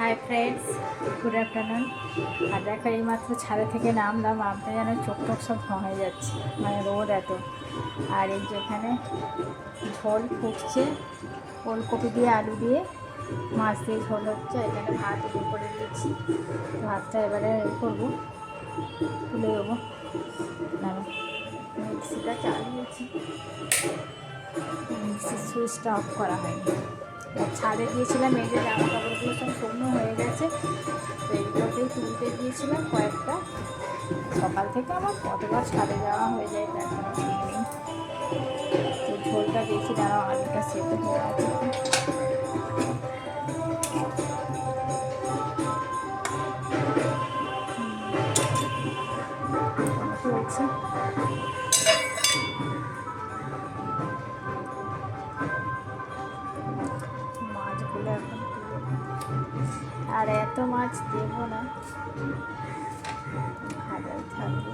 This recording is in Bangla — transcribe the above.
High friends, good afternoon. আর দেখো এইমাত্র ছাদে থেকে নামলাম, আপনি যেন চোখ টোক সব হয়ে যাচ্ছে, মানে রোদ এত। আর এই যেখানে ঝোল ফুটছে, ওলকপি দিয়ে আলু দিয়ে মাছ দিয়ে ঝোল হচ্ছে। এখানে ভাত করে দিয়েছি, ভাতটা এবারে করবো, তুলে দেবো। মিক্সিটা চালিয়েছি, মিক্সির সুইচটা অফ করা হয়নি। ছাদে গিয়েছিলাম, এই যে জামা কাপড়গুলো সব শুকনো হয়ে গেছে, তো এইগুলোকেই তুলতে গিয়েছিলাম কয়েকটা। সকাল থেকে আমার কতবার ছাদে যাওয়া হয়ে যায় তার কোনো ঠিক নেই। তো ঝোলটা দেখি, দাঁড়াও, আলুটা সেদ্ধ হয়ে গেছে। চলছে মাছগুলো এখন আর এত মাছ দেবো না, ভালোই থাকবে।